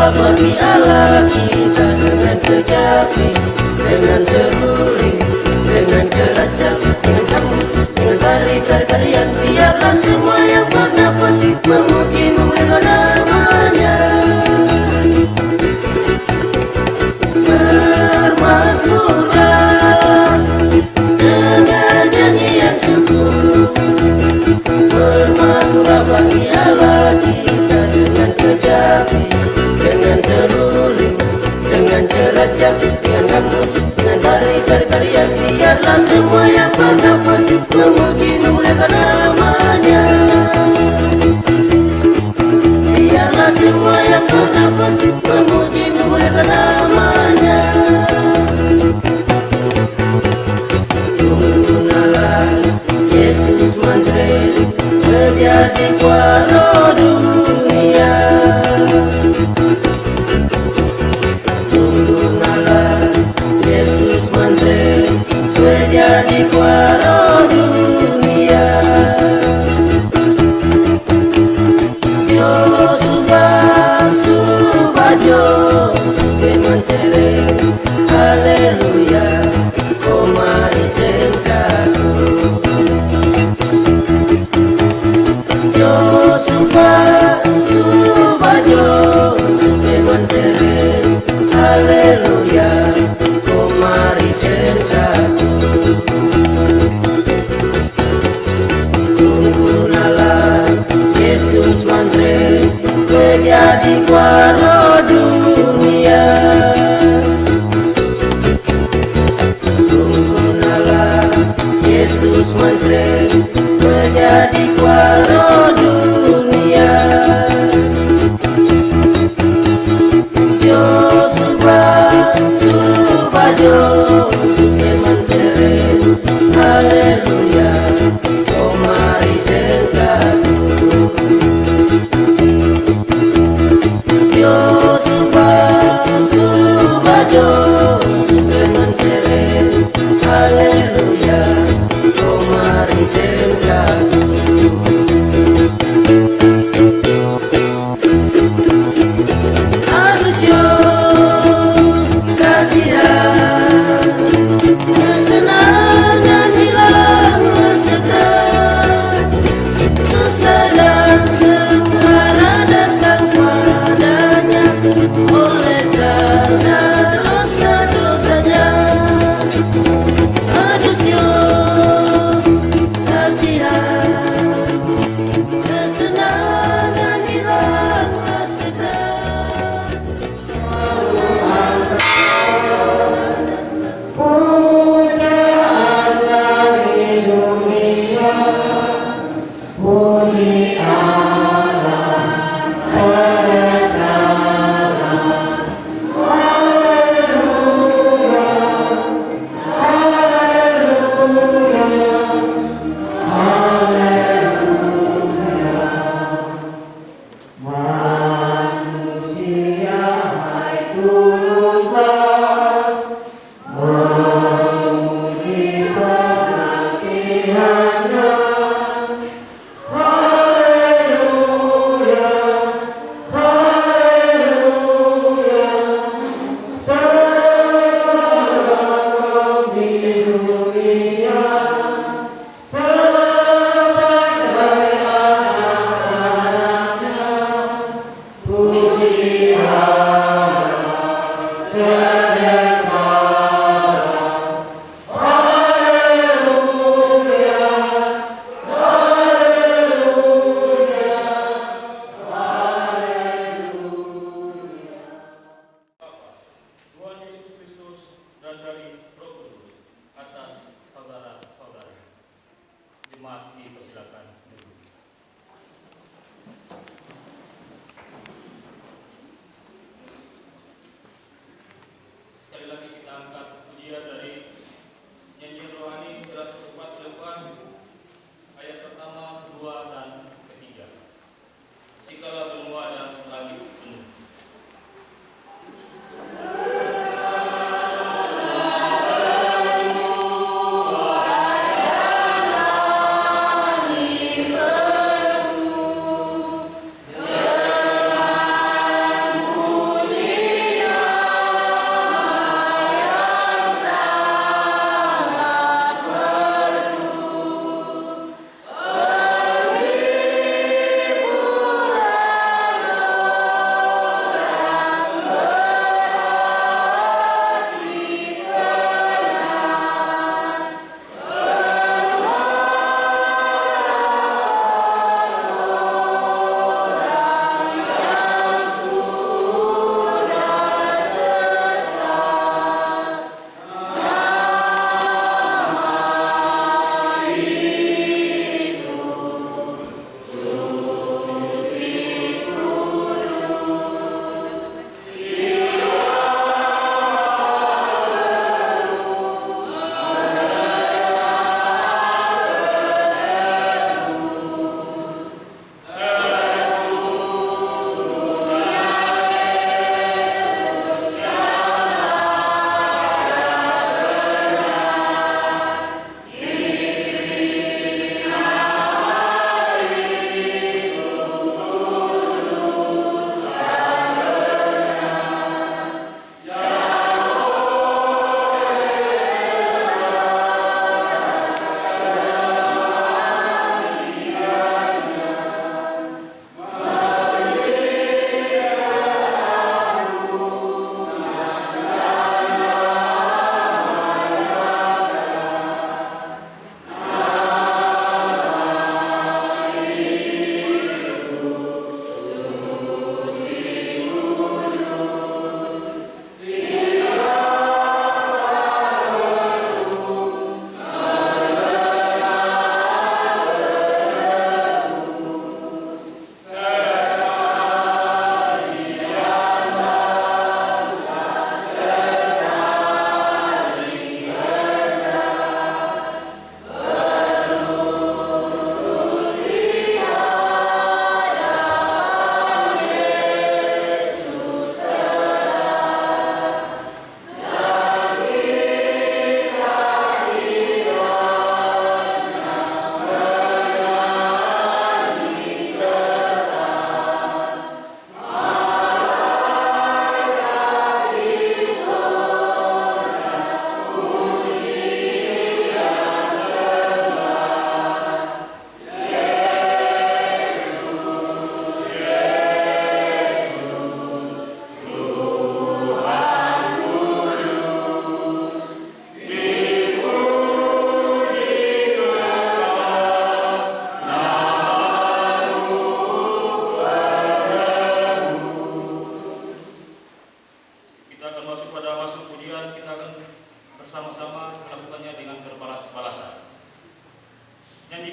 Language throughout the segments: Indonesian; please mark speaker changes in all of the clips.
Speaker 1: murah bagi Allah kita, dengan kejapi, dengan seruling, dengan kerajaan, dengan kamu, dengan tarian. Biarlah semua yang bernafas memuji memuliakan namanya. Bermazmurlah dengan nyanyian syukur, bermazmurlah bagi Allah kita, dengan kejapi, dengan seruling, dengan kerajaan, dengan kamus, dengan tarian. Biarlah semua yang bernafas memuji memuliakan namanya. Biarlah semua yang bernafas memuji memuliakan namanya. Tunggulah Yesus Manjre menjadi kuasa dunia. Tunggulah Yesus Manjre menjadi kuasa dunia. Yo subah yo sube mansere, haleluya, komari senkaku. Yo subah yo sube mansere, haleluya, komari senkaku. Tunggulah Yesus Manjre menjadi kuasa dunia. Tunggulah Yesus Manjre menjadi kuasa dunia. Yo subah yo sube mansere, haleluya, komari senkaku. Yo subah yo sube mansere, haleluya, komari senkaku.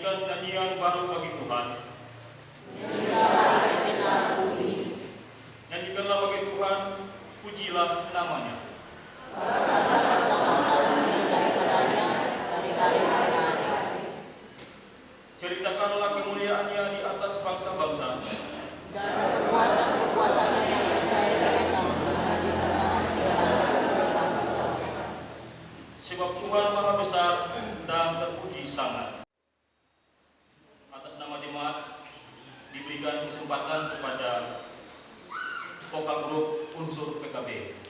Speaker 2: nyanyikan nyanyian baru bagi Tuhan. Nyanyikanlah bagi Tuhan, pujilah namanya. Ceritakanlah kemuliaannya di atas bangsa-bangsa.
Speaker 3: Dan perbuatan-perbuatannya yang berjaya-jaya di antara segala suku bangsa.
Speaker 2: Sebab Tuhan Maha Besar dan terpuji sangat. Atas nama jemaat diberikan kesempatan kepada vokal grup unsur PKB.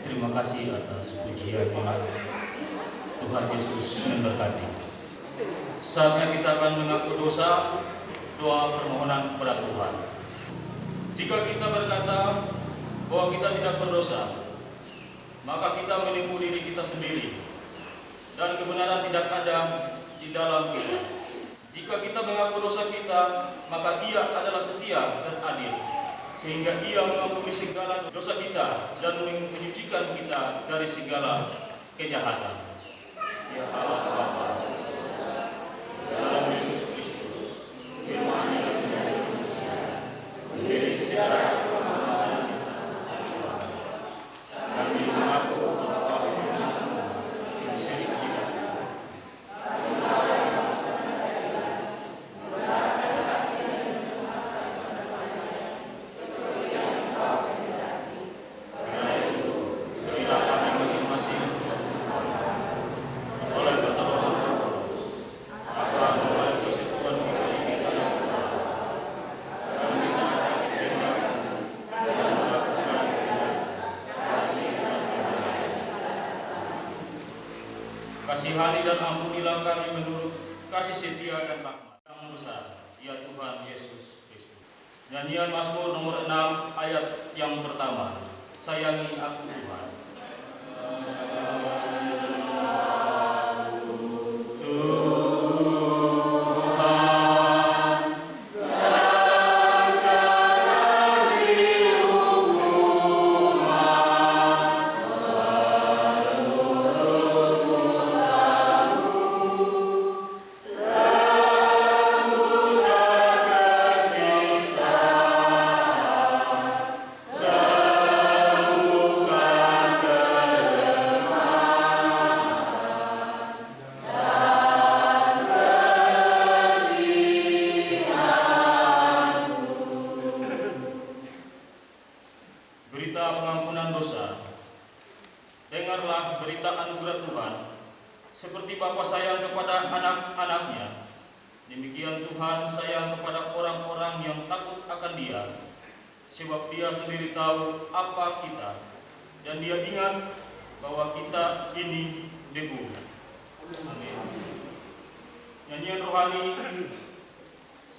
Speaker 2: Terima kasih atas pujian Tuhan Yesus memberkati. Saatnya kita akan mengaku dosa, doa permohonan kepada Tuhan. Jika kita berkata bahwa kita tidak berdosa, maka kita menipu diri kita sendiri dan kebenaran tidak ada di dalam kita. Jika kita mengaku dosa kita, maka Dia adalah setia dan adil, sehingga Ia mengampuni segala dosa kita dan menyucikan kita dari segala kejahatan. Ya Allah Bapa, dalam Yesus Kristus, firman yang menjadi manusia, menjadi sejarah keselamatan kami mengaku bahwa kasihani dan ampunilah kami menurut kasih setia dan rahmat yang besar, ya Tuhan Yesus Kristus. Nyanyian Mazmur nomor 6 ayat yang pertama. Sayangi aku Tuhan.
Speaker 3: Dan
Speaker 2: Tuhan sayang kepada orang-orang yang takut akan Dia, sebab Dia sendiri tahu apa kita, dan Dia ingat bahwa kita ini debu. Amin. Nyanyian rohani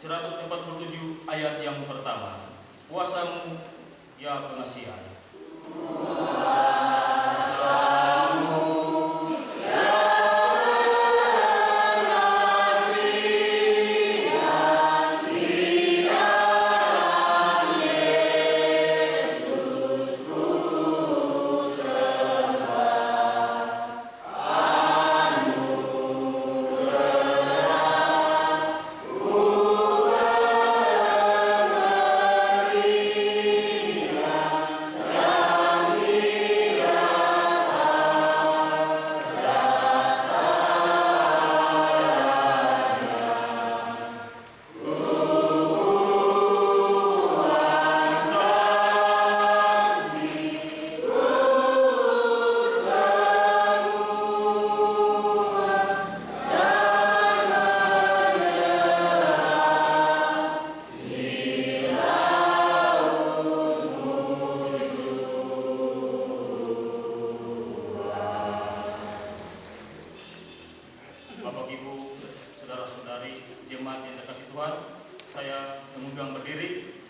Speaker 2: 147 ayat yang pertama. Kuasamu ya pengasihan. Bapak, Ibu, saudara-saudari, jemaat yang dikasihi Tuhan, saya mengundang berdiri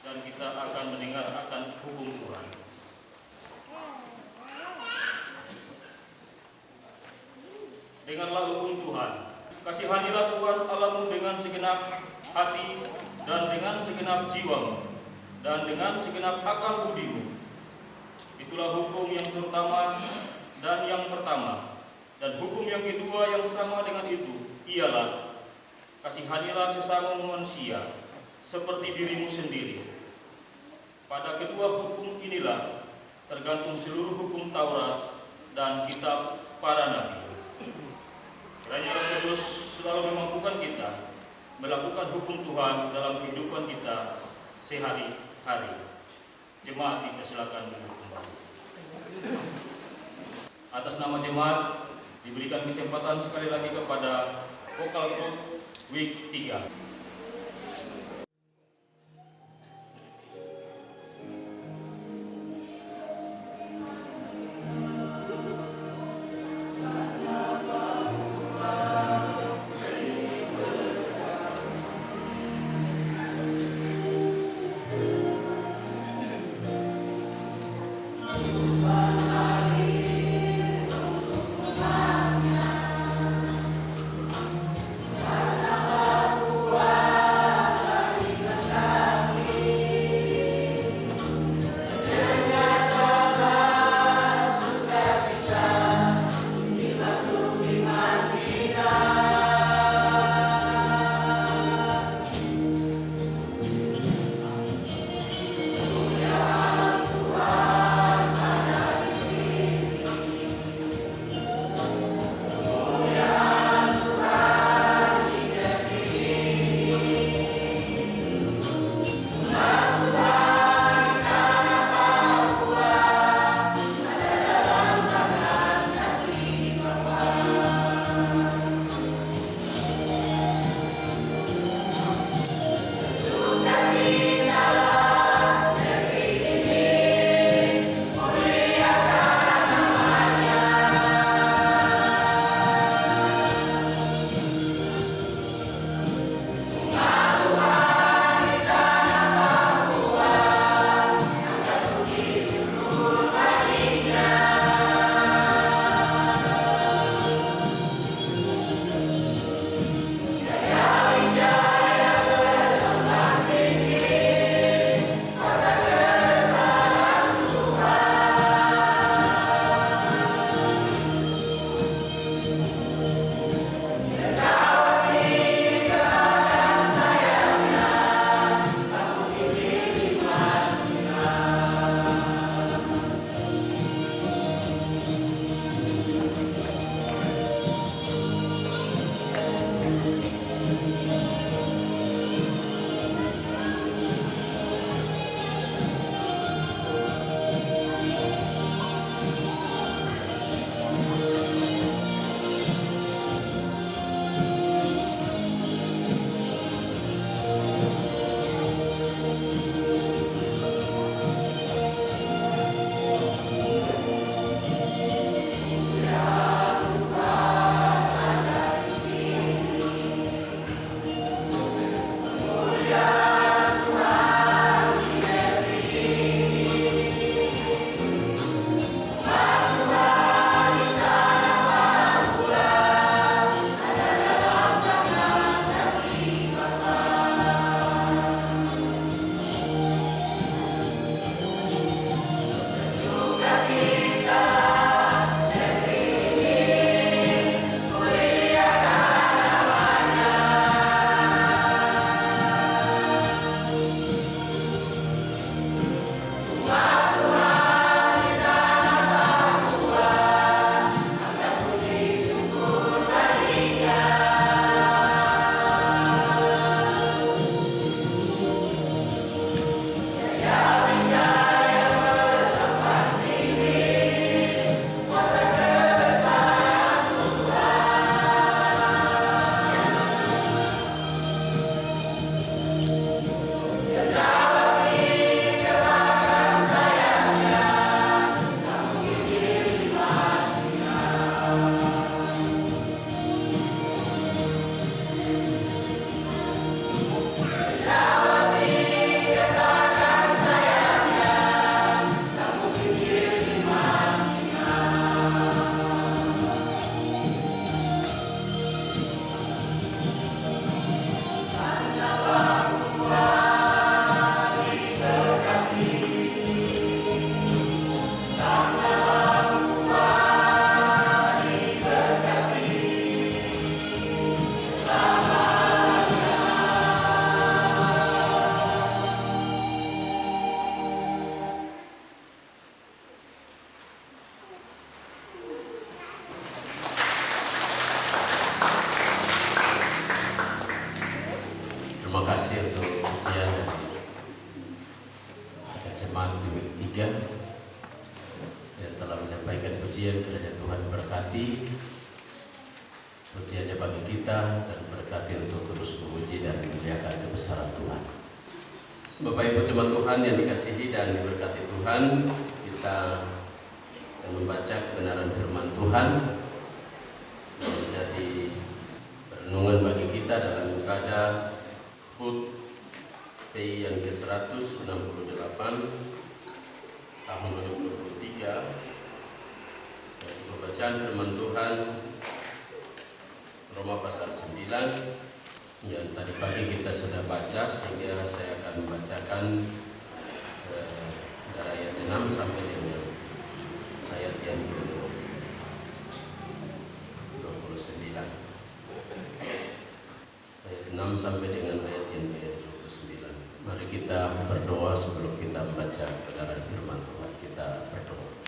Speaker 2: dan kita akan mendengar akan hukum Tuhan. Dengarlah hukum Tuhan. Kasihanilah Tuhan Allahmu dengan segenap hati dan dengan segenap jiwamu dan dengan segenap akal budimu. Itulah hukum yang terutama dan yang pertama. Dan hukum yang kedua yang sama dengan itu ialah kasihanilah sesama manusia seperti dirimu sendiri. Pada kedua hukum inilah tergantung seluruh hukum Taurat dan kitab para nabi. Kiranya Roh Kudus selalu memampukan kita melakukan hukum Tuhan dalam kehidupan kita sehari-hari. Jemaat dipersilakan duduk kembali. Atas nama jemaat diberikan kesempatan sekali lagi kepada vokal group week 3.
Speaker 3: Tuhan
Speaker 4: kita dan berkati untuk terus memuji dan memuliakan kebesaran Tuhan. Bapak Ibu jemaat Tuhan yang dikasihi dan diberkati Tuhan, kita akan membaca kebenaran firman Tuhan yang menjadi renungan bagi kita dalam pada HUT PI yang ke-168 tahun 2023. Dan pembacaan firman Tuhan Roma pasal 9 yang tadi pagi kita sudah baca, sehingga saya akan membacakan dari ayat 6 sampai dengan ayat yang ke-29. Ayat 6 sampai dengan ayat yang ke-29. Mari kita berdoa sebelum kita membaca kebenaran firman Tuhan. Kita berdoa.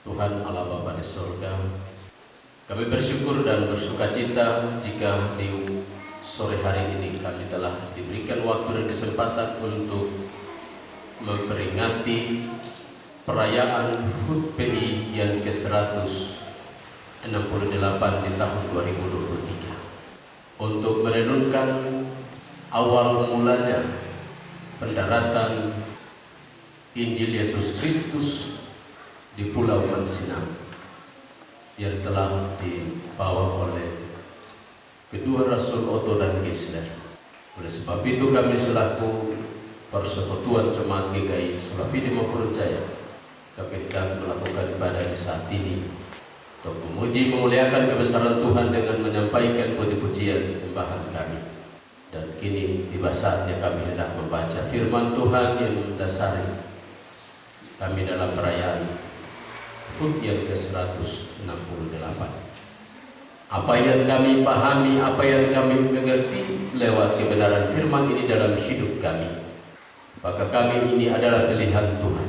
Speaker 4: Tuhan Allah Bapa di surga, kami bersyukur dan bersukacita jika di sore hari ini kami telah diberikan waktu dan kesempatan untuk memperingati perayaan HUT PI yang ke-168 di tahun 2023 untuk merenungkan awal mulanya pendaratan Injil Yesus Kristus di Pulau Mansinam yang telah dibawa oleh kedua Rasul Otto dan Geisler. Oleh sebab itu kami selaku Persekutuan Jemaat GKI Sulawesi Timur Jaya, kami akan melakukan ibadah di saat ini untuk memuji memuliakan kebesaran Tuhan dengan menyampaikan puji-pujian sembahan kami. Dan kini tiba saatnya kami hendak membaca firman Tuhan yang mendasari kami dalam perayaan HUT yang ke-168. Apa yang kami pahami, apa yang kami mengerti lewat kebenaran firman ini dalam hidup kami, maka kami ini adalah pilihan Tuhan.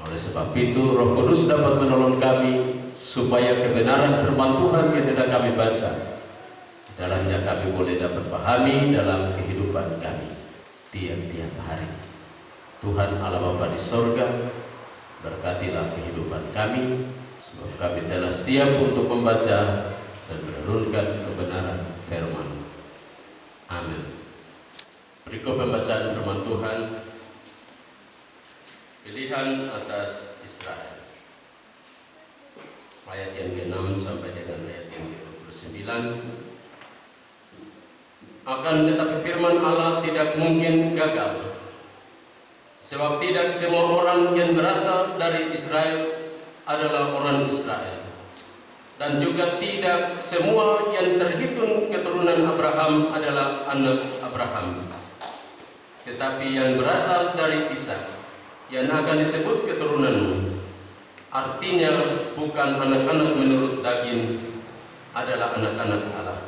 Speaker 4: Oleh sebab itu Roh Kudus dapat menolong kami supaya kebenaran firman Tuhan yang tidak kami baca, dalamnya kami boleh dapat pahami dalam kehidupan kami tiap-tiap hari. Tuhan Allah Bapa di sorga, berkatilah kehidupan kami, sebab kami telah siap untuk membaca dan merenungkan kebenaran firman. Amin. Berikut pembacaan firman Tuhan, pilihan atas Israel. Ayat yang ke-6 sampai dengan ayat yang ke-29. Akan tetapi firman Allah tidak mungkin gagal, sebab tidak semua orang yang berasal dari Israel adalah orang Israel, dan juga tidak semua yang terhitung keturunan Abraham adalah anak Abraham. Tetapi yang berasal dari Ishak, yang akan disebut keturunanmu, artinya bukan anak-anak menurut daging, adalah anak-anak Allah,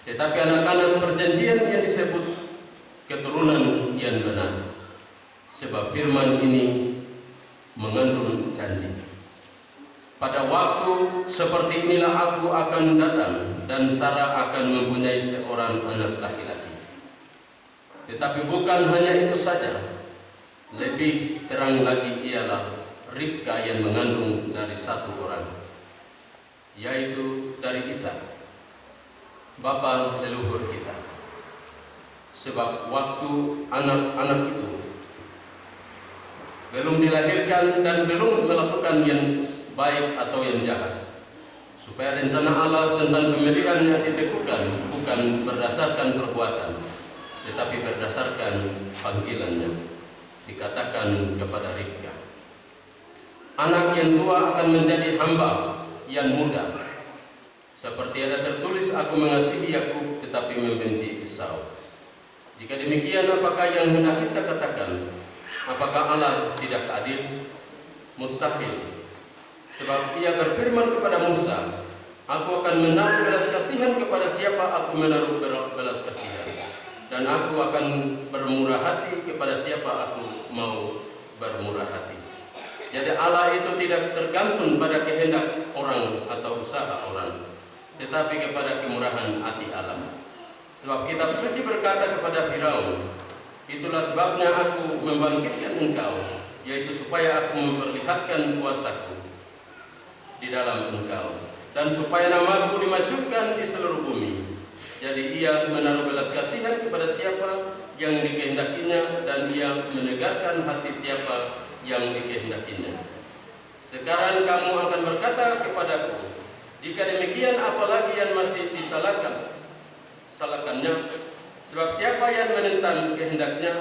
Speaker 4: tetapi anak-anak perjanjian yang disebut keturunan yang benar. Sebab firman ini mengandung janji. Pada waktu seperti inilah aku akan datang, dan Sarah akan mempunyai seorang anak laki-laki. Tetapi bukan hanya itu saja, lebih terang lagi ialah Ribka yang mengandung dari satu orang, yaitu dari Ishak, bapa leluhur kita. Sebab waktu anak-anak itu belum dilahirkan dan belum melakukan yang baik atau yang jahat, supaya rencana Allah tentang pemilihannya diteguhkan bukan berdasarkan perbuatan, tetapi berdasarkan panggilannya. Dikatakan kepada Ribka, anak yang tua akan menjadi hamba yang muda, seperti ada tertulis, aku mengasihi Yakub tetapi membenci Esau. Jika demikian, apakah yang hendak kita katakan? Apakah Allah tidak adil? Mustahil. Sebab Ia berfirman kepada Musa, aku akan menaruh belas kasihan kepada siapa aku menaruh belas kasihan, dan aku akan bermurah hati kepada siapa aku mau bermurah hati. Jadi Allah itu tidak tergantung pada kehendak orang atau usaha orang, tetapi kepada kemurahan hati Allah. Sebab kitab suci berkata kepada Firaun, itulah sebabnya aku membangkitkan engkau, yaitu supaya aku memperlihatkan kuasaku di dalam engkau, dan supaya namaku dimasyhurkan di seluruh bumi. Jadi ia menaruh belas kasihan kepada siapa yang dikehendakinya, dan ia menyegarkan hati siapa yang dikehendakinya. Sekarang kamu akan berkata kepadaku, jika demikian apalagi yang masih salahkannya? Sebab siapa yang menentang kehendaknya?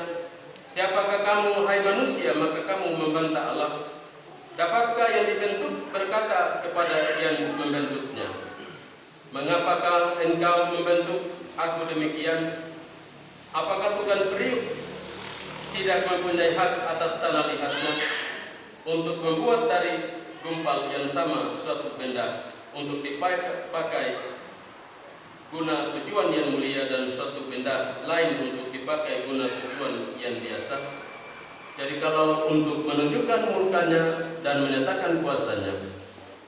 Speaker 4: Siapakah kamu, hai manusia, maka kamu membantah Allah? Dapatkah yang dibentuk berkata kepada yang membentuknya, mengapakah engkau membentuk aku demikian? Apakah bukan periuk tidak mempunyai hak atas tanah lihatnya, untuk membuat dari gumpal yang sama suatu benda untuk dipakai guna tujuan yang mulia, dan suatu benda lain untuk dipakai guna tujuan yang biasa? Jadi kalau untuk menunjukkan murkanya dan menyatakan kuasanya,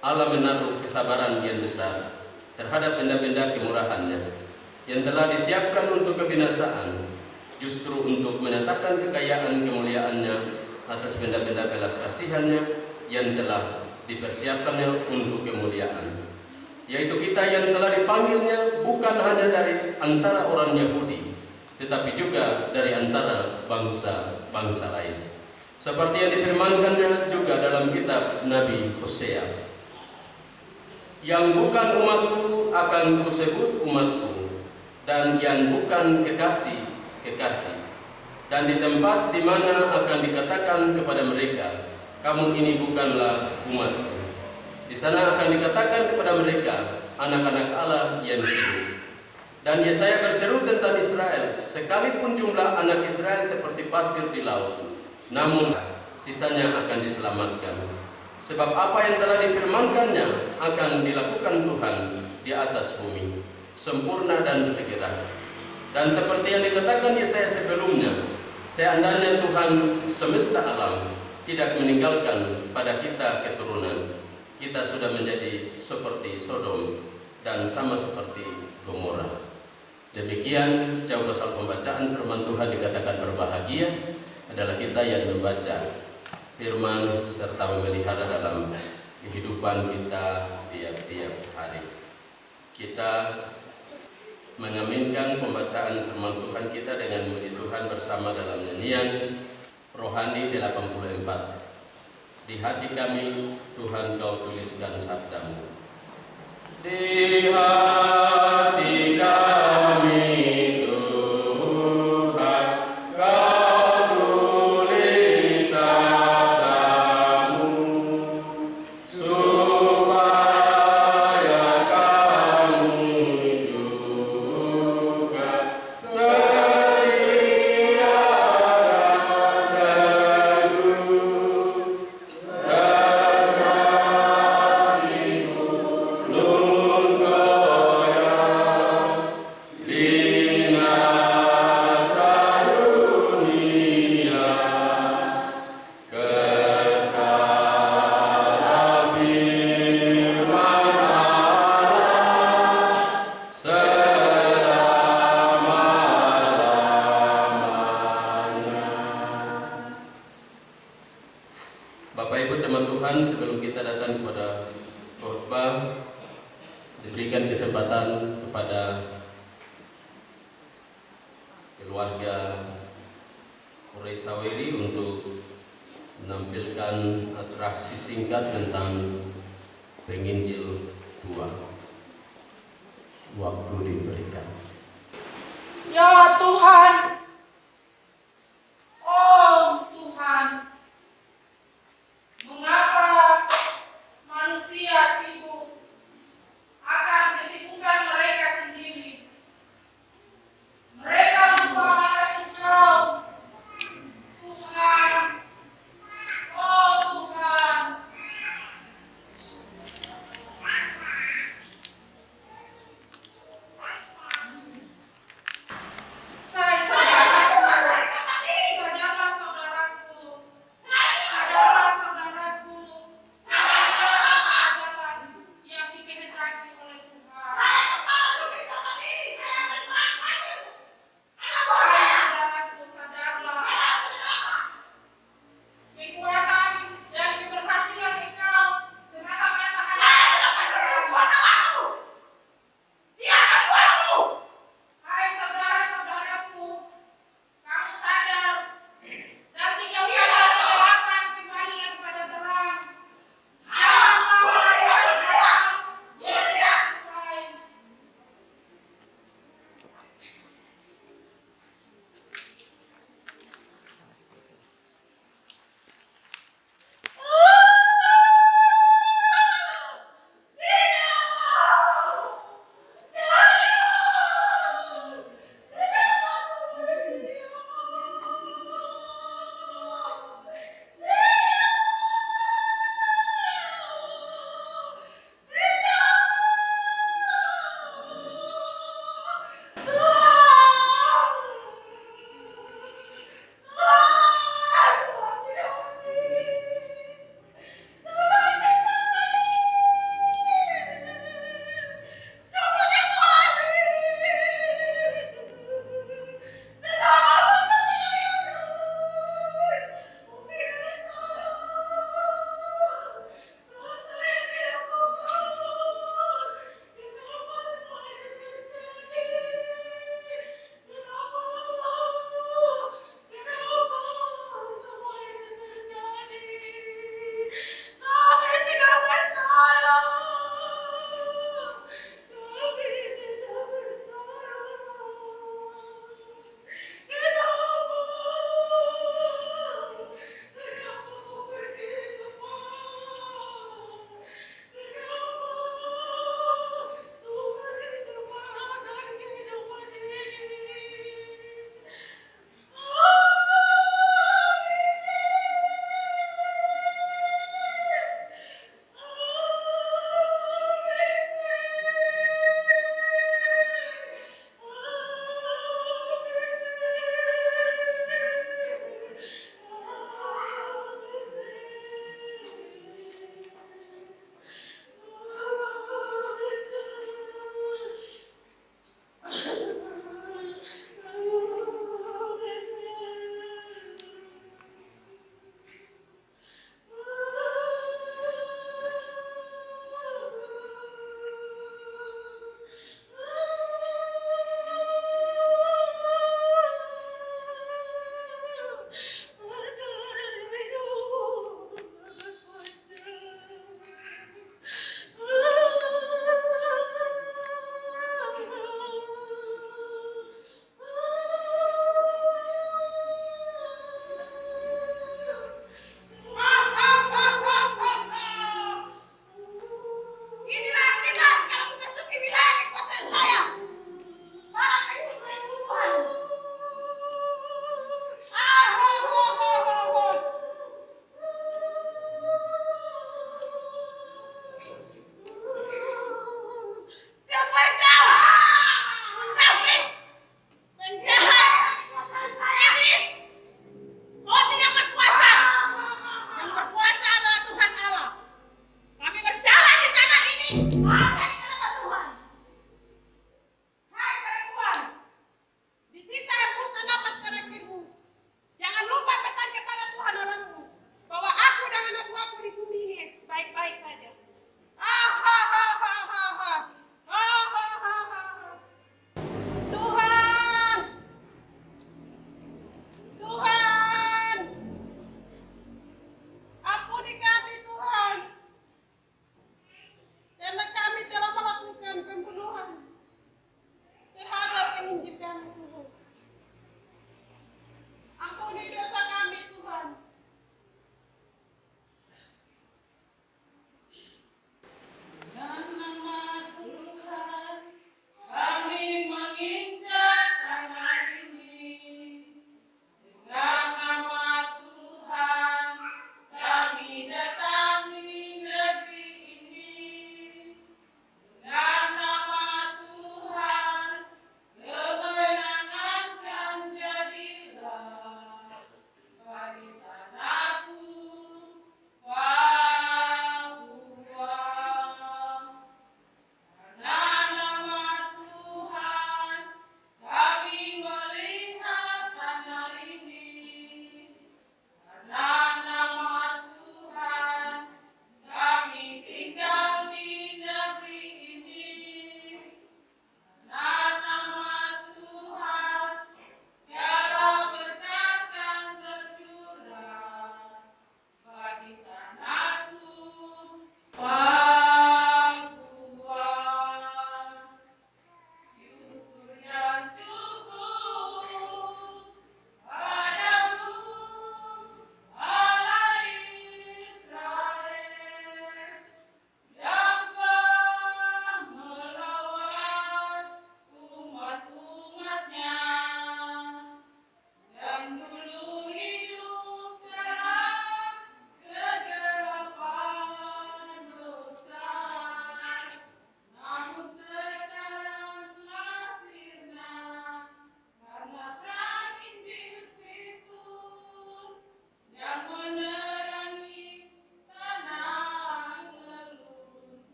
Speaker 4: Allah menaruh kesabaran yang besar terhadap benda-benda kemurahannya yang telah disiapkan untuk kebinasaan, justru untuk menyatakan kekayaan kemuliaannya atas benda-benda belas kasihannya yang telah dipersiapkannya untuk kemuliaan, yaitu kita yang telah dipanggilnya bukan hanya dari antara orang Yahudi, tetapi juga dari antara bangsa-bangsa lain. Seperti yang difirmankannya juga dalam kitab Nabi Hosea, yang bukan umatku akan kusebut umatku, dan yang bukan kekasih, kekasih. Dan di tempat di mana akan dikatakan kepada mereka, kamu ini bukanlah umatku, di sana akan dikatakan kepada mereka, anak-anak Allah yang hidup. Dan Yesaya berseru tentang Israel, sekalipun jumlah anak Israel seperti pasir di laut, namun sisanya akan diselamatkan. Sebab apa yang telah difirmankannya akan dilakukan Tuhan di atas bumi, sempurna dan segera. Dan seperti yang dikatakan Yesaya sebelumnya, seandainya Tuhan semesta alam tidak meninggalkan pada kita keturunan, kita sudah menjadi seperti Sodom dan sama seperti Gomora. Demikian jauh pasal pembacaan firman Tuhan. Dikatakan berbahagia adalah kita yang membaca firman serta memelihara dalam kehidupan kita tiap-tiap hari. Kita mengaminkan pembacaan firman Tuhan kita dengan memuji Tuhan bersama dalam nyanyian rohani 84. Di hati kami Tuhan Kau tuliskan sabdamu. Di hati kami Tuhan Kau tulis sabdamu, supaya kami juga setia dan teguh Bapak Ibu jemaat Tuhan, sebelum kita datang kepada khotbah, diberikan kesempatan kepada keluarga Korea Saweri untuk menampilkan atraksi singkat tentang penginjil 2. Waktu diberikan.
Speaker 3: Ya Tuhan, oh Tuhan, mengapa manusia sibuk akan kesibukan mereka sendiri? Mereka melupakan Engkau, Tuhan, oh Tuhan.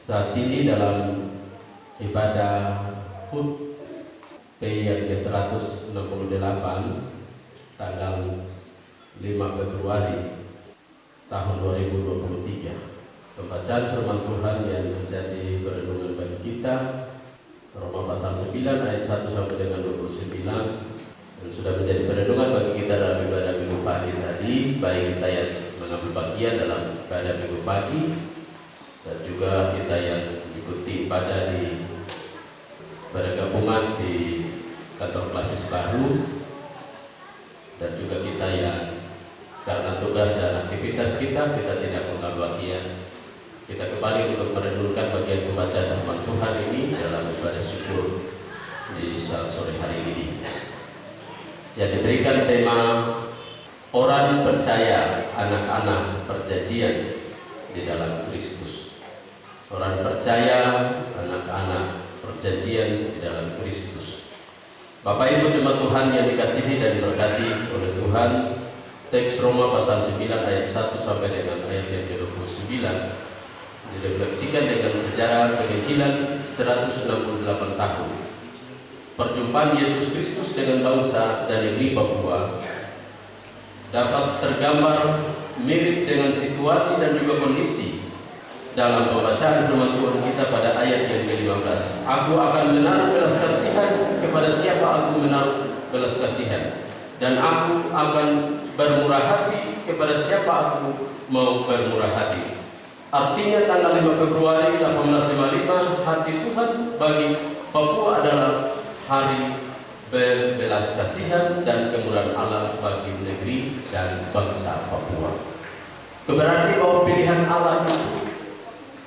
Speaker 4: Saat ini dalam ibadah HUT P yang ke-168 tanggal 5 Februari tahun 2023. Pembacaan firman Tuhan yang menjadi perenungan bagi kita Roma pasal 9 ayat 1 sampai dengan 29, dan sudah menjadi perenungan bagi kita dalam ibadah minggu pagi tadi, baik kita yang mengambil bagian dalam ibadah minggu pagi dan juga kita yang mengikuti ibadah di bergabungan di kantor klasis baru, dan juga kita yang karena tugas dan aktivitas kita tidak mengambil bagian. Kita kembali untuk merenungkan bagian pembacaan firman Tuhan ini dalam ibadah syukur di saat sore hari ini. Yang diberikan tema orang percaya anak-anak perjanjian di dalam Kristus. Orang percaya anak-anak perjanjian di dalam Kristus. Bapak Ibu jemaat Tuhan yang dikasihi dan diberkati oleh Tuhan, teks Roma pasal 9 ayat 1 sampai dengan ayat yang ke-29 direfleksikan dengan sejarah penginjilan 168 tahun. Perjumpaan Yesus Kristus dengan bangsa dari negeri Papua dapat tergambar mirip dengan situasi dan juga kondisi dalam pembacaan firman Tuhan kita pada ayat yang ke-15. Aku akan menaruh belas kasihan kepada siapa aku menaruh belas kasihan, dan aku akan bermurah hati kepada siapa aku mau bermurah hati. Artinya tanggal 5 Februari 1855 hati Tuhan bagi Papua adalah hari berbelas kasihan dan kemurahan Allah bagi negeri dan bangsa Papua. Itu berarti bahwa pilihan Allah itu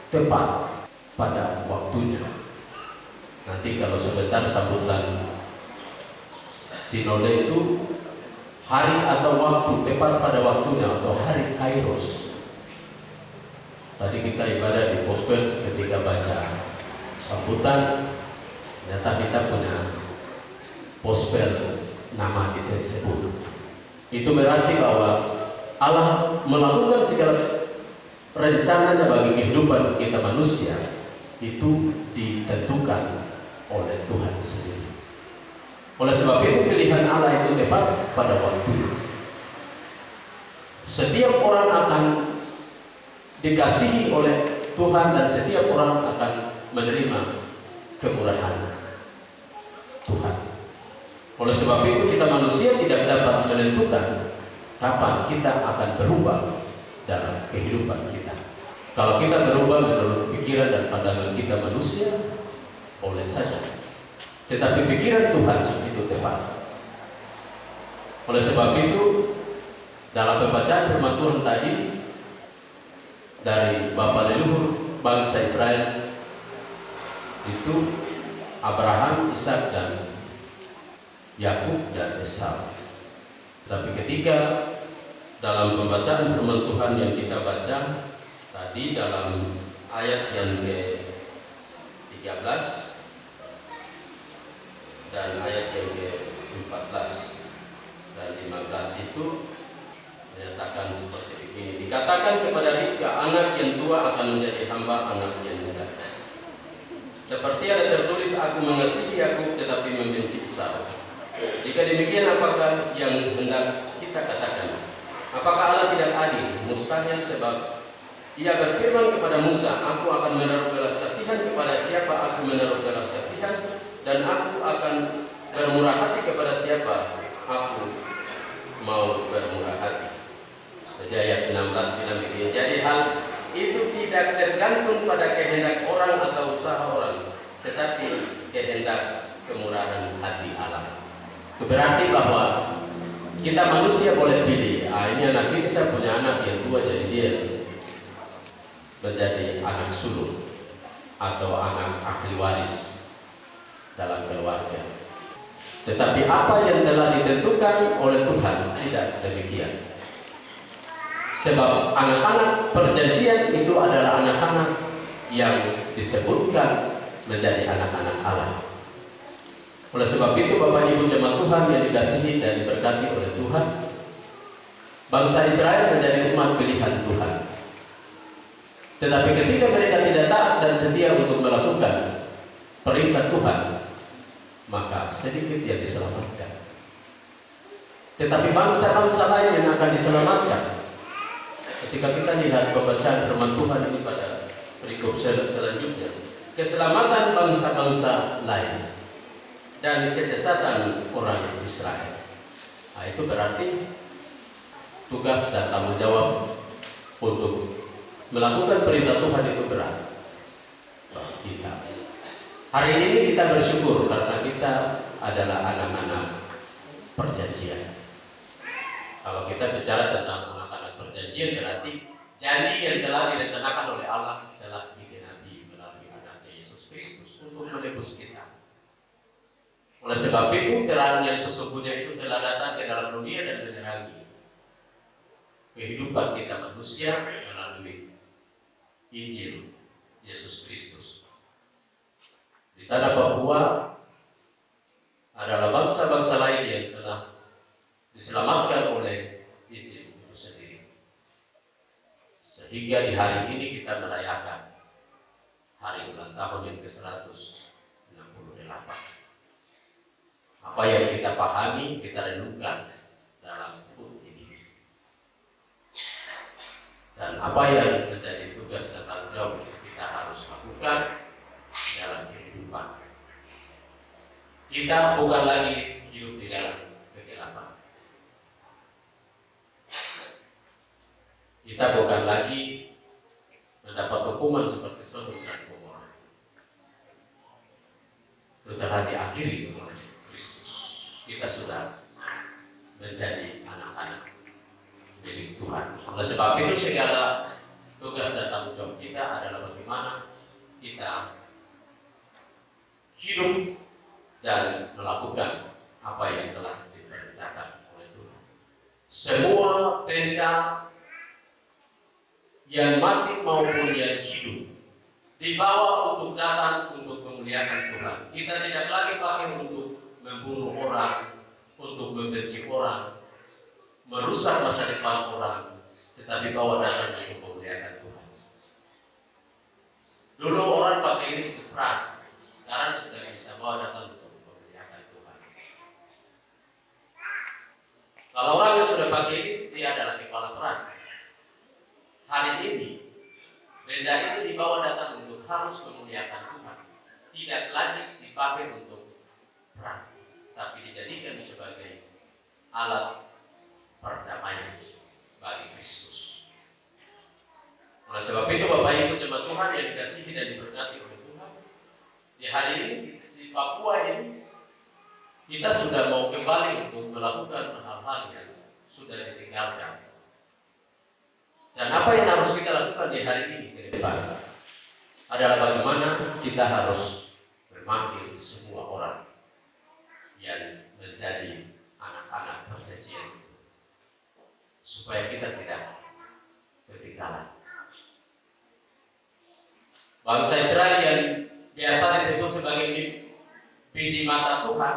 Speaker 4: tepat pada waktunya. Nanti kalau sebentar sambutan sinode itu hari atau waktu tepat pada waktunya, atau hari Kairos. Tadi kita ibadah di Gospel ketika baca sambutan, ternyata kita punya Gospel nama kita sebut. Itu berarti bahwa Allah melakukan segala rencananya bagi kehidupan kita manusia itu ditentukan oleh Tuhan sendiri. Oleh sebab itu pilihan Allah itu tepat pada waktu. Setiap orang akan dikasihi oleh Tuhan dan setiap orang akan menerima kemurahan Tuhan. Oleh sebab itu kita manusia tidak dapat menentukan kapan kita akan berubah dalam kehidupan kita. Kalau kita berubah menurut pikiran dan pandangan kita manusia, boleh saja. Tetapi pikiran Tuhan itu tepat. Oleh sebab itu, dalam pembacaan firman Tuhan tadi dari Bapa leluhur bangsa Israel itu Abraham, Ishak dan Yakub dan Esau. Tapi ketika dalam pembacaan firman Tuhan yang kita baca tadi dalam ayat yang ke-13 dan ayat yang ke-14 dan 15 itu menyatakan seperti ini. Dikatakan kepada Ribka, anak yang tua akan menjadi hamba anak yang muda. Seperti ada tertulis, aku mengasihi Yakub tetapi membenci Esau. Jika demikian, apakah yang hendak kita katakan? Apakah Allah tidak adil? Mustahil, sebab Ia berfirman kepada Musa, aku akan menaruh belas kasihan kepada siapa aku menaruh belas kasihan, dan aku akan bermurah hati kepada siapa aku mau bermurah hati. Jadi ayat 16 bilang begini, jadi hal itu tidak tergantung pada kehendak orang atau usaha orang, tetapi kehendak kemurahan hati Allah. Itu berarti bahwa kita manusia boleh pilih, ini anak ini saya punya anak yang tua, jadi dia menjadi anak sulung atau anak ahli waris dalam keluarga. Tetapi apa yang telah ditentukan oleh Tuhan tidak demikian. Sebab anak-anak perjanjian itu adalah anak-anak yang disebutkan menjadi anak-anak Allah. Oleh sebab itu Bapak Ibu jemaat Tuhan yang dikasihi dan diberkati oleh Tuhan, bangsa Israel menjadi umat pilihan Tuhan. Tetapi ketika mereka tidak taat dan setia perintah Tuhan, maka sedikit yang diselamatkan. Tetapi bangsa-bangsa lain yang akan diselamatkan, ketika kita lihat pembacaan firman Tuhan ini pada perikop selanjutnya, keselamatan bangsa-bangsa lain dan kesesatan orang Israel. Nah, itu berarti tugas dan tanggung jawab untuk melakukan perintah Tuhan itu berat bagi kita. Hari ini kita bersyukur karena kita adalah anak-anak perjanjian. Kalau kita bicara tentang anak-anak perjanjian, berarti janji yang telah direncanakan oleh Allah telah digenapi melalui anaknya Yesus Kristus untuk menebus kita. Oleh sebab itu, terang yang sesungguhnya itu telah datang ke dalam dunia dan menerangi kehidupan kita manusia melalui Injil Yesus Kristus. Di tanah Papua adalah bangsa-bangsa lain yang telah diselamatkan oleh Injil itu sendiri. Sehingga di hari ini kita merayakan hari ulang tahun yang ke-168. Apa yang kita pahami, kita renungkan dalam buku ini. Dan apa yang menjadi tugas dan tanggung jawab kita harus lakukan dalam kehidupan. Kita bukan lagi hidup di dalam kegelapan. Kita bukan lagi mendapat hukuman seperti Sodom dan Gomora. Itu telah diakhiri oleh Kristus. Kita sudah menjadi anak-anak milik Tuhan. Oleh sebab itu segala tugas dan tanggung jawab kita adalah bagaimana kita hidup dan melakukan apa yang telah diperintahkan oleh Tuhan. Semua tenda yang mati maupun yang hidup dibawa untuk datang untuk memuliakan Tuhan. Kita tidak lagi pakai untuk membunuh orang, untuk membenci orang, merusak masa depan orang, tetapi bawa datang untuk memuliakan Tuhan. Dulu orang pakai ini untuk perang, sekarang sudah bisa bawa datang untuk memuliakan Tuhan. Kalau orang yang sudah pakai ini, dia adalah kepala perang. Hari ini, benda itu dibawa datang untuk harus memuliakan Tuhan. Tidak lagi dipakai untuk perang, tapi dijadikan sebagai alat perdamaian bagi Kristus. Oleh sebab itu, Bapak Ibu jemaat Tuhan yang dikasihi dan diberkati oleh Tuhan, di hari ini di Papua ini kita sudah mau kembali untuk melakukan hal-hal yang sudah ditinggalkan. Dan apa yang harus kita lakukan di hari ini ke depan adalah bagaimana kita harus memanggil semua orang yang menjadi anak-anak perjanjian itu, supaya kita tidak ketinggalan. Bangsa Israel yang biasa disebut sebagai biji mata Tuhan,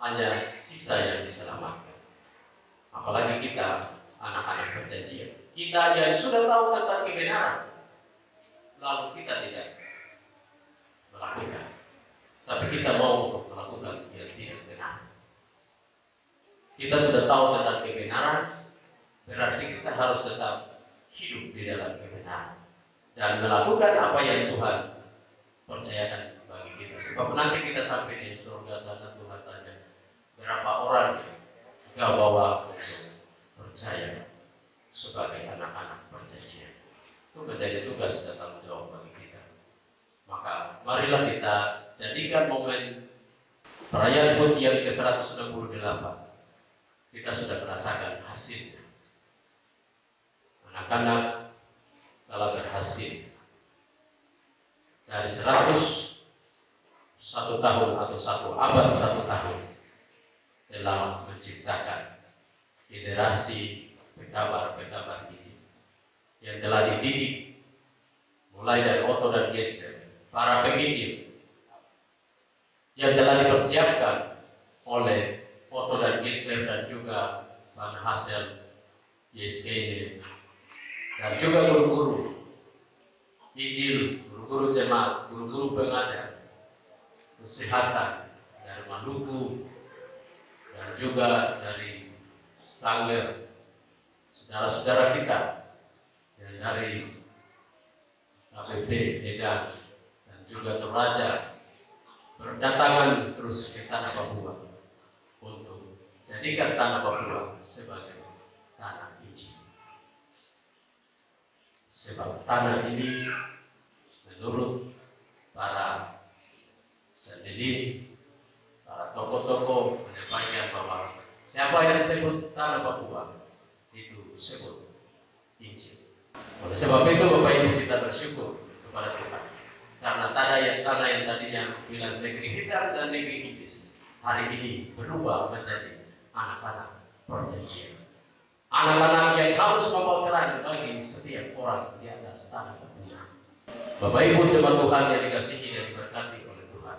Speaker 4: hanya sisa yang diselamatkan. Apalagi kita anak-anak perjanjian, kita yang sudah tahu tentang kebenaran, lalu kita tidak melakukan, tapi kita mau untuk melakukan yang tidak benar. Kita sudah tahu tentang kebenaran, berarti kita harus tetap hidup di dalam kebenaran dan melakukan apa yang Tuhan percayakan bagi kita. Sebab nanti kita sampai di surga sana, Tuhan tanya, berapa orang yang kau bawa untuk percaya sebagai anak-anak perjanjian. Itu menjadi tugas dan tanggung jawab bagi kita. Maka marilah kita jadikan momen perayaan HUT yang ke-168. Kita sudah merasakan hasilnya. Anak-anak telah berhasil dari 101 tahun atau 1 abad 1 tahun telah menciptakan generasi pekabar-pekabar Injil yang telah dididik mulai dari Otto dan Gestel, para penginjil yang telah dipersiapkan oleh Otto dan Gestel dan juga Van Hassel, Yeskiel dan juga guru-guru Injil, guru guru-guru jemaat, guru-guru pengajar, kesehatan dari Maluku, dan juga dari Sangger, saudara-saudara kita yang dari KPP Medan dan juga Toraja berdatangan terus ke tanah Papua untuk jadikan tanah Papua sebagai tanah Injil. Sebab tanah ini menurut para sendiri, para tokoh-tokoh menyampaikan bahwa siapa yang disebut tanah Papua itu disebut Injil. Oleh sebab itu Bapak Ibu kita bersyukur kepada Tuhan karena tanah yang tadinya bilang negeri hitam dan negeri iblis hari ini berubah menjadi anak-anak perjanjian. Anak-anak yang harus membawa terang bagi setiap orang di atas tanah Papua. Bapak Ibu jemaat Tuhan yang dikasihi dan diberkati oleh Tuhan,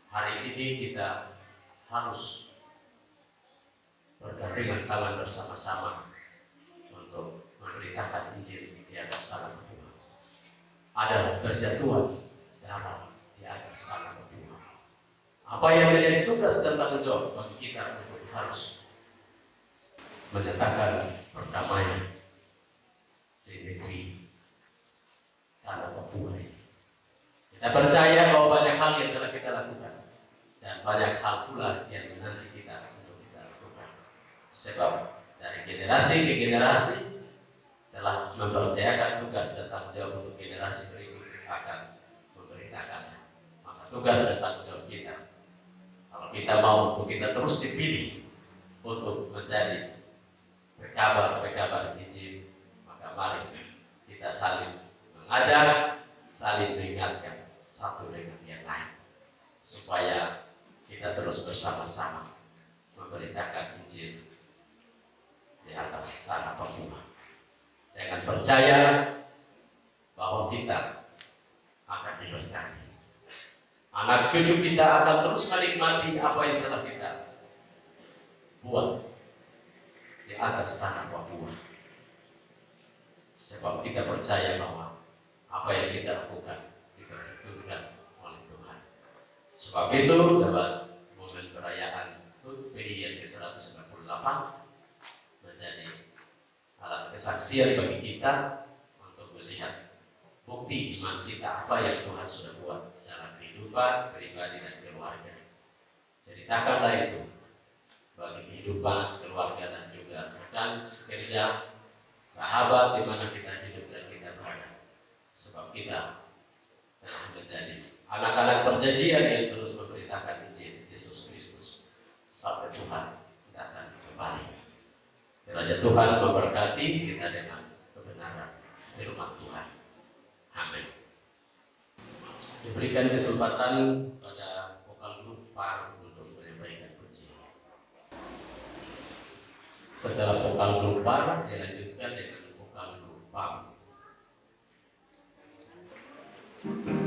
Speaker 4: hari ini kita harus bergandengan tangan bersama-sama untuk memberitakan Injil di atas tanah Papua. Ada berjatuhan darah di atas tanah Papua. Apa yang menjadi tugas dan tanggung jawab bagi kita untuk harus menyatakan perdamaian di negeri tanah Papua ini. Kita percaya bahwa banyak hal yang telah kita lakukan dan banyak hal pula yang menanti kita untuk kita lakukan. Sebab dari generasi ke generasi telah mempercayakan tugas dan tanggung jawab untuk generasi berikut akan memberitakannya. Maka tugas dan tanggung jawab kita, kalau kita mau untuk kita terus dipilih untuk menjadi pekabar Injil, maka mari kita saling mengajak, saling mengingatkan satu dengan yang lain, supaya kita terus bersama-sama memberitakan Injil di atas tanah Papua. Jangan percaya bahwa kita akan diberkati. Anak cucu kita akan terus menikmati apa yang telah kita buat di atas tanah Papua. Sebab kita percaya bahwa apa yang kita lakukan diperhitungkan oleh Tuhan. Sebab itu dalam momen perayaan HUT PDI yang ke-198 menjadi alat kesaksian bagi kita untuk melihat bukti iman kita apa yang Tuhan sudah buat dalam kehidupan pribadi dan keluarga. Ceritakanlah itu bagi kehidupan keluarga dan juga rekan sekerja, sahabat di mana kita hidup dan kita berada. Sebab kita telah menjadi anak-anak perjanjian yang terus memberitakan Injil Yesus Kristus sampai Tuhan datang kembali. Kiranya Tuhan memberkati kita dengan kebenaran firman Tuhan. Amin. Diberikan kesempatan pada vokal grup PAR untuk menyampaikan pujian. Setelah vokal grup PAR dilanjutkan dengan vokal grup PAM.
Speaker 5: Anak-anak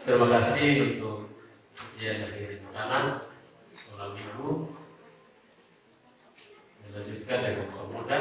Speaker 4: Terima kasih untuk ujian dari anak, seorang ibu. Dilanjutkan dengan pemuda.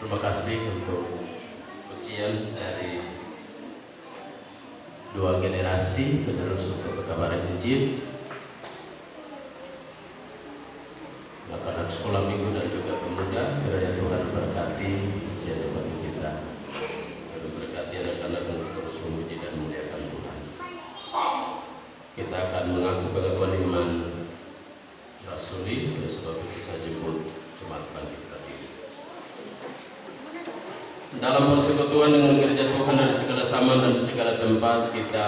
Speaker 4: Terima kasih untuk pujian dari dua generasi penerus untuk pekabaran Injil, anak-anak sekolah minggu dan juga pemuda. Kiranya Tuhan berkati usia depan kita, dan berkati anak-anak untuk terus memuji dan memuliakan Tuhan. Kita akan mengaku pengakuan iman rasuli, oleh sebab itu saya jemput jemaat pagi tadi. Dalam persekutuan dengan gereja Tuhan dari segala zaman dan segala tempat, kita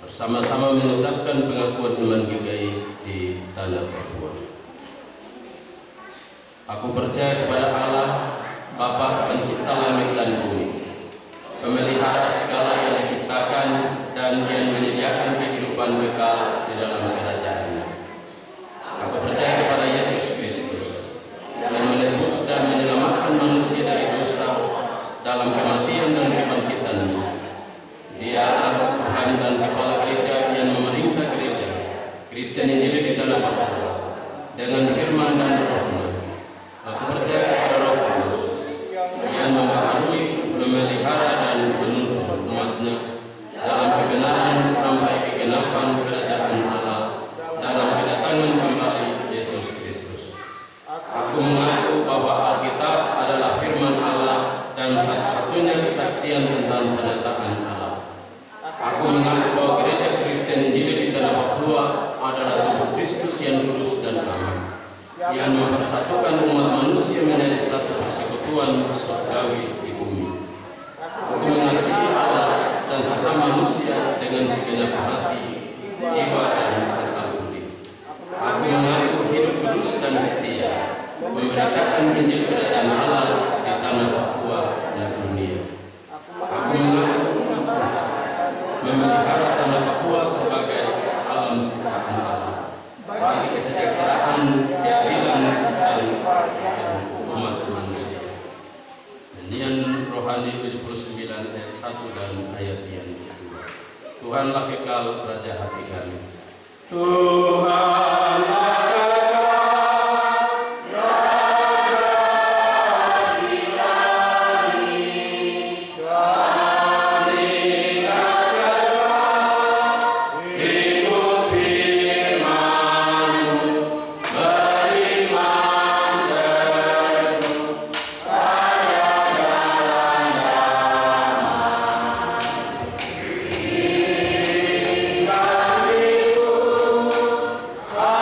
Speaker 4: bersama-sama mengucapkan pengakuan iman kita di tanah Papua. Aku percaya kepada Allah, Bapa Pencipta langit dan bumi, pemelihara segala yang diciptakan dan yang menyediakan kehidupan kekal di dalam kerajaan-Nya. Aku percaya kepada Yesus Kristus yang menebus dan menyelamatkan manusia dari dosa dalam kematian dan kebangkitan. Dia adalah Tuhan dan Kepala Gereja yang memerintah gereja Kristen Injil di tanah Papua dengan firman dan roh-Nya. Aku percaya kepada Roh Kudus yang membaharui, memelihara dan menuntun umat-Nya dalam kebenaran sampai kegenapan kerajaan Allah dalam kedatangan kembali Yesus Kristus. Aku mengaku bahwa Alkitab adalah firman Allah dan satu-satunya kesaksian tentang penyertaan Allah. Aku mengaku bahwa gereja Kristen Injil di tanah Papua adalah tubuh Kristus yang lurus dan aman, yang mempersatukan umat manusia menjadi satu persekutuan surgawi di bumi. Aku mengasihi Allah dan sesama manusia dengan segenap hati, jiwa dan akal budi. Aku mengaku hidup kudus dan setia, memberitakan Injil kerajaan Allah di tanah Papua dan dunia. Aku mengaku memelihara tanah Papua sebagai alam ciptaan Allah, bagi kesejahteraan, keadilan dan umat manusia. Nyanyian rohani 79 ayat 1 dan ayat yang kedua. Tuhanlah kekal raja hati kami. Tuhanlah
Speaker 3: Amin.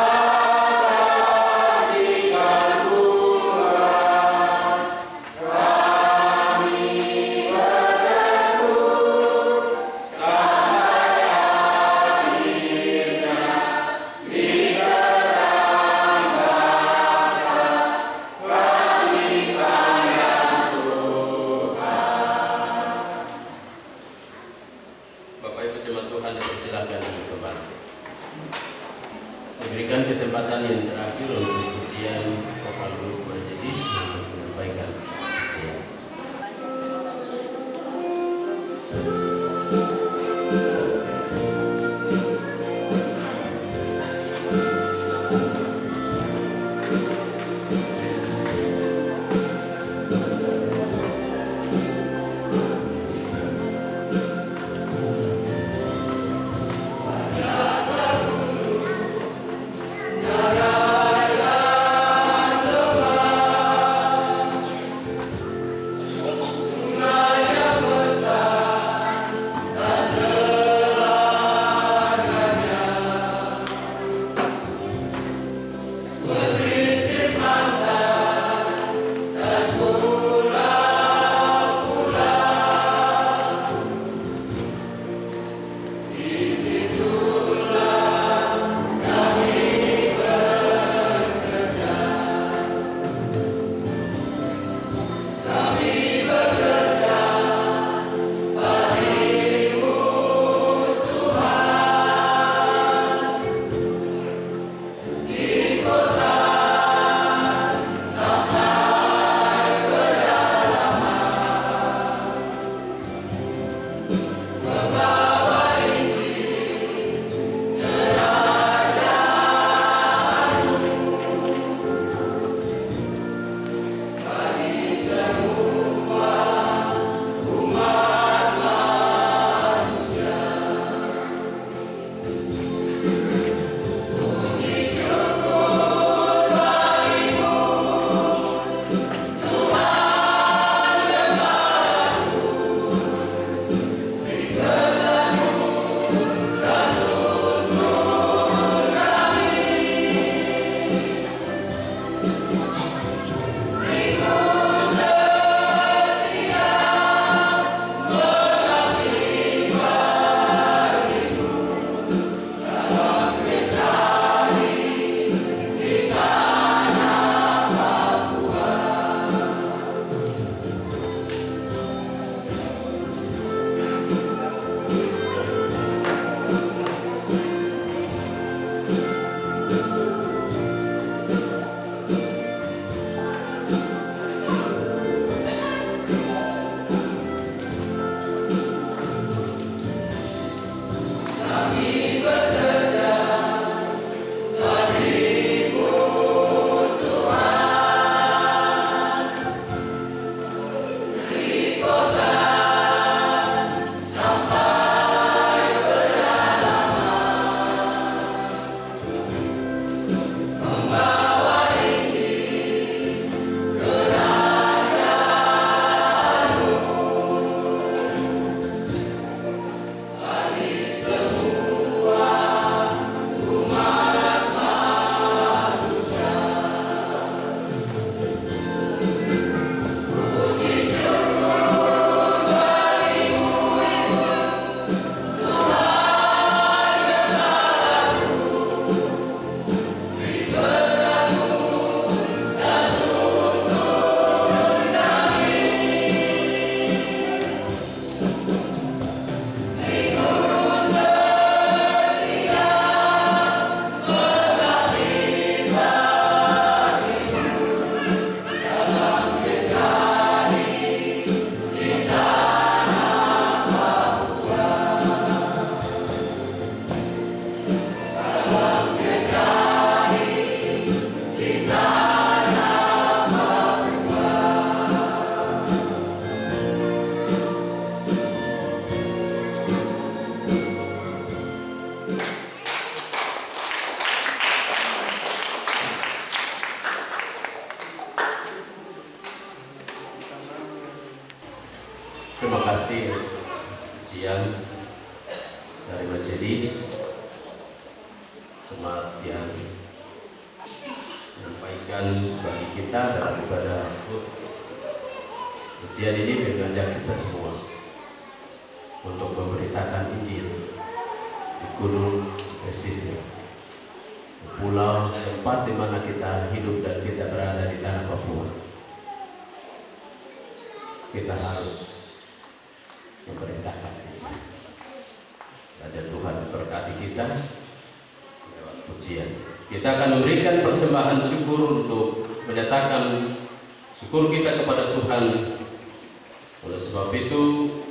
Speaker 4: Terima kasih siang dari majelis jemaat yang menyampaikan bagi kita dalam ibadah ujian ini mengajak kita semua untuk memberitakan Injil di gunung pesisir, pulau tempat di mana kita hidup dan kita berada di tanah Papua. Kita harus memberitakan Injil. Dan Tuhan berkati kita lewat pujian. Kita akan memberikan persembahan syukur untuk menyatakan syukur kita kepada Tuhan. Oleh sebab itu,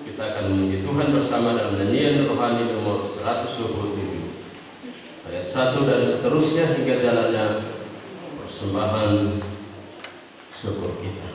Speaker 4: kita akan memuji Tuhan bersama dalam nyanyian rohani nomor 127 ayat 1 dan seterusnya hingga jalannya persembahan syukur kita.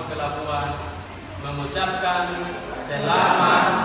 Speaker 5: masuk ke pelabuhan mengucapkan selamat